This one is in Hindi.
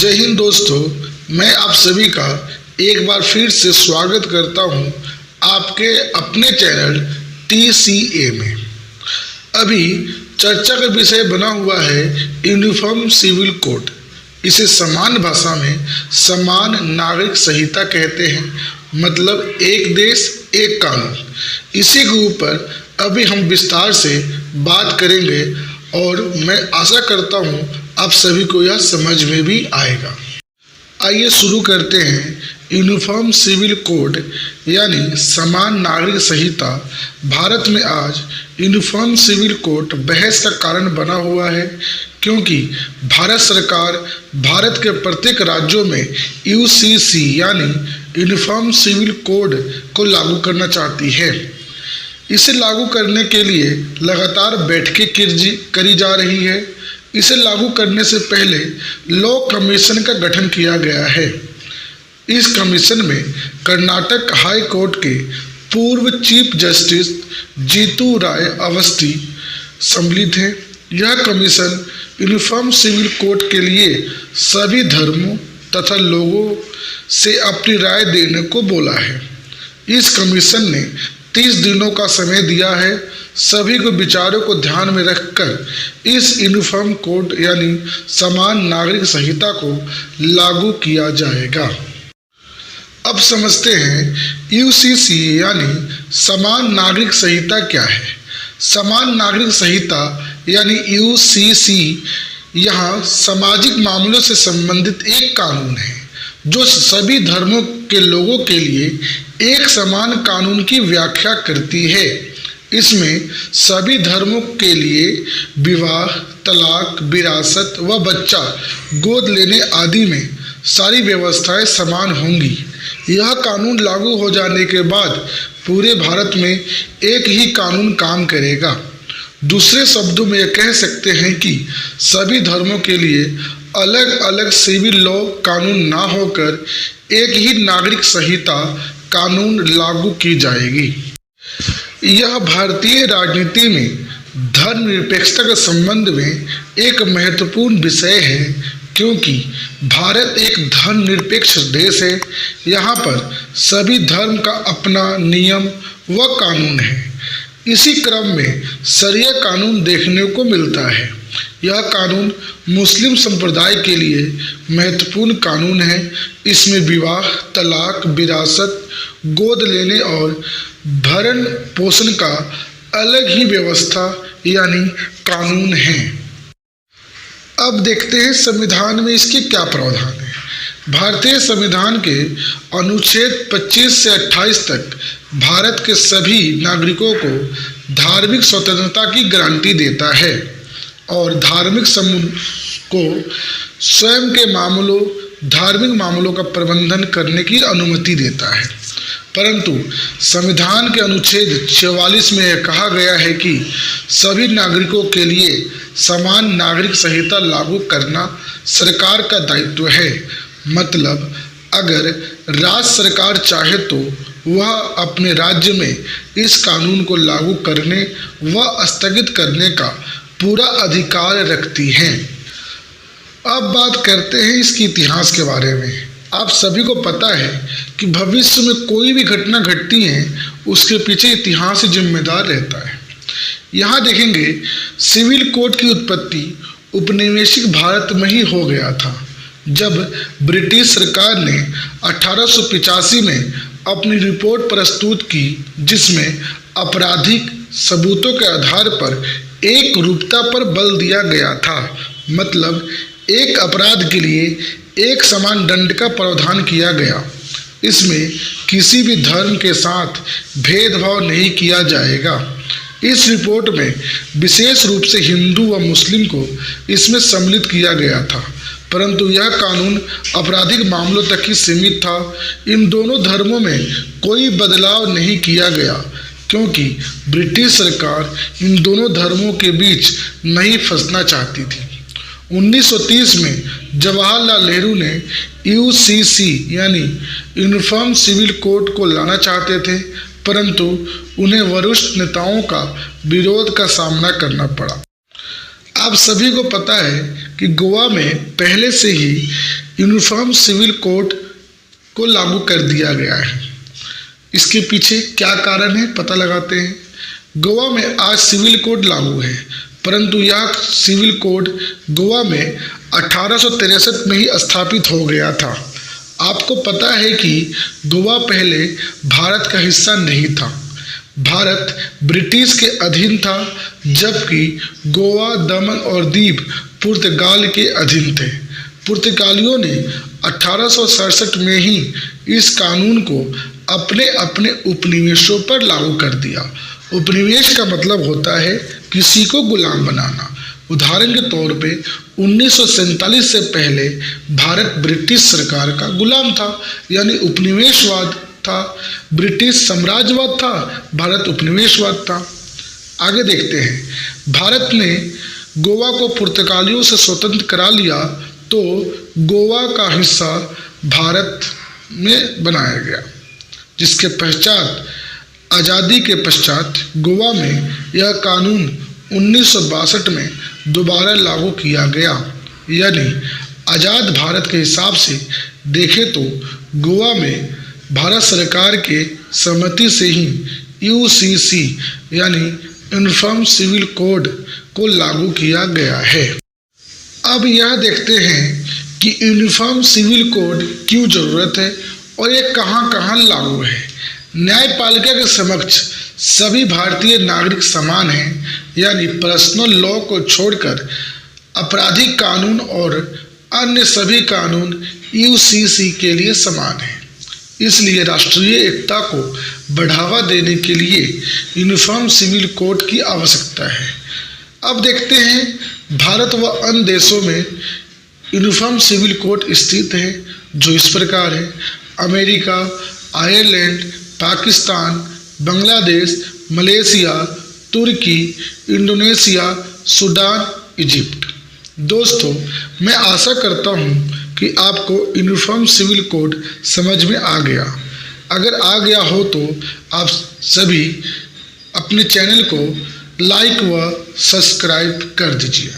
जय हिंद दोस्तों, मैं आप सभी का एक बार फिर से स्वागत करता हूं आपके अपने चैनल TCA में। अभी चर्चा का विषय बना हुआ है यूनिफॉर्म सिविल कोड। इसे समान भाषा में समान नागरिक संहिता कहते हैं, मतलब एक देश एक कानून। इसी के ऊपर अभी हम विस्तार से बात करेंगे और मैं आशा करता हूँ आप सभी को यह समझ में भी आएगा। आइए शुरू करते हैं। यूनिफॉर्म सिविल कोड यानी समान नागरिक संहिता भारत में आज यूनिफॉर्म सिविल कोड बहस का कारण बना हुआ है, क्योंकि भारत सरकार भारत के प्रत्येक राज्यों में UCC यानी यूनिफॉर्म सिविल कोड को लागू करना चाहती है। इसे लागू करने के लिए लगातार बैठकें करी जा रही है। इसे लागू करने से पहले लॉ कमीशन का गठन किया गया है। इस कमीशन में कर्नाटक हाई कोर्ट के पूर्व चीफ जस्टिस जीतू राय अवस्थी सम्मिलित हैं। यह कमीशन यूनिफॉर्म सिविल कोड के लिए सभी धर्मों तथा लोगों से अपनी राय देने को बोला है। इस कमीशन ने 30 दिनों का समय दिया है। सभी को विचारों को ध्यान में रखकर इस यूनिफॉर्म कोड यानी समान नागरिक संहिता को लागू किया जाएगा। अब समझते हैं UCC यानी समान नागरिक संहिता क्या है। समान नागरिक संहिता यानी UCC यहाँ सामाजिक मामलों से संबंधित एक कानून है जो सभी धर्मों के लोगों के लिए एक समान कानून की व्याख्या करती है। इसमें सभी धर्मों के लिए विवाह, तलाक, विरासत व बच्चा गोद लेने आदि में सारी व्यवस्थाएं समान होंगी। यह कानून लागू हो जाने के बाद पूरे भारत में एक ही कानून काम करेगा। दूसरे शब्दों में यह कह सकते हैं कि सभी धर्मों के लिए अलग अलग सिविल लॉ कानून ना होकर एक ही नागरिक संहिता कानून लागू की जाएगी। यह भारतीय राजनीति में धर्मनिरपेक्षता के संबंध में एक महत्वपूर्ण विषय है, क्योंकि भारत एक धर्मनिरपेक्ष देश है। यहाँ पर सभी धर्म का अपना नियम व कानून है। इसी क्रम में शरिया कानून देखने को मिलता है। यह कानून मुस्लिम संप्रदाय के लिए महत्वपूर्ण कानून है। इसमें विवाह, तलाक, विरासत, गोद लेने और भरण पोषण का अलग ही व्यवस्था यानी कानून है। अब देखते हैं संविधान में इसके क्या प्रावधान है। भारतीय संविधान के अनुच्छेद 25 से 28 तक भारत के सभी नागरिकों को धार्मिक स्वतंत्रता की गारंटी देता है और धार्मिक समूह को स्वयं के धार्मिक मामलों का प्रबंधन करने की अनुमति देता है। परंतु संविधान के अनुच्छेद 44 में यह कहा गया है कि सभी नागरिकों के लिए समान नागरिक संहिता लागू करना सरकार का दायित्व है। मतलब अगर राज्य सरकार चाहे तो वह अपने राज्य में इस कानून को लागू करने व स्थगित करने का पूरा अधिकार रखती है। अब बात करते हैं इसके इतिहास के बारे में। आप सभी को पता है कि भविष्य में कोई भी घटना घटती है उसके पीछे इतिहास ही जिम्मेदार रहता है। यहाँ देखेंगे सिविल कोड की उत्पत्ति उपनिवेशिक भारत में ही हो गया था, जब ब्रिटिश सरकार ने 1885 में अपनी रिपोर्ट प्रस्तुत की, जिसमें आपराधिक सबूतों के आधार पर एक रूपता पर बल दिया गया था। मतलब एक अपराध के लिए एक समान दंड का प्रावधान किया गया। इसमें किसी भी धर्म के साथ भेदभाव नहीं किया जाएगा। इस रिपोर्ट में विशेष रूप से हिंदू व मुस्लिम को इसमें सम्मिलित किया गया था, परंतु यह कानून आपराधिक मामलों तक ही सीमित था। इन दोनों धर्मों में कोई बदलाव नहीं किया गया, क्योंकि ब्रिटिश सरकार इन दोनों धर्मों के बीच नहीं फंसना चाहती थी। 1930 में जवाहरलाल नेहरू ने UCC यानी यूनिफॉर्म सिविल कोड को लाना चाहते थे, परंतु उन्हें वरिष्ठ नेताओं का विरोध का सामना करना पड़ा। आप सभी को पता है कि गोवा में पहले से ही यूनिफॉर्म सिविल कोड को लागू कर दिया गया है। इसके पीछे क्या कारण है, पता लगाते हैं। गोवा में आज सिविल कोड लागू है, परंतु यह सिविल कोड गोवा में 1863 में ही स्थापित हो गया था। आपको पता है कि गोवा पहले भारत का हिस्सा नहीं था। भारत ब्रिटिश के अधीन था, जबकि गोवा, दमन और दीव पुर्तगाल के अधीन थे। पुर्तगालियों ने 1867 में ही इस कानून को अपने अपने उपनिवेशों पर लागू कर दिया। उपनिवेश का मतलब होता है किसी को गुलाम बनाना। उदाहरण के तौर पे 1947 से पहले भारत ब्रिटिश सरकार का गुलाम था, यानी उपनिवेशवाद था। ब्रिटिश साम्राज्यवाद था, भारत उपनिवेशवाद था। आगे देखते हैं। भारत ने गोवा को पुर्तगालियों से स्वतंत्र करा लिया तो गोवा का हिस्सा भारत में बनाया गया, जिसके पश्चात आज़ादी के पश्चात गोवा में यह कानून 1962 में दोबारा लागू किया गया। यानी आज़ाद भारत के हिसाब से देखें तो गोवा में भारत सरकार के सहमति से ही यूसीसी यानी यूनिफॉर्म सिविल कोड को लागू किया गया है। अब यह देखते हैं कि यूनिफॉर्म सिविल कोड क्यों ज़रूरत है और ये कहाँ कहाँ लागू है। न्यायपालिका के समक्ष सभी भारतीय नागरिक समान हैं, यानी पर्सनल लॉ को छोड़कर आपराधिक कानून और अन्य सभी कानून यूसीसी के लिए समान हैं। इसलिए राष्ट्रीय एकता को बढ़ावा देने के लिए यूनिफॉर्म सिविल कोड की आवश्यकता है। अब देखते हैं भारत व अन्य देशों में यूनिफॉर्म सिविल कोड स्थित है, जो इस प्रकार है। America, Ireland, Pakistan, Bangladesh, Malaysia, तुर्की, इंडोनेशिया, सूडान, इजिप्ट। दोस्तों, मैं आशा करता हूँ कि आपको यूनिफॉर्म सिविल कोड समझ में आ गया। अगर आ गया हो तो आप सभी अपने चैनल को लाइक व सब्सक्राइब कर दीजिए।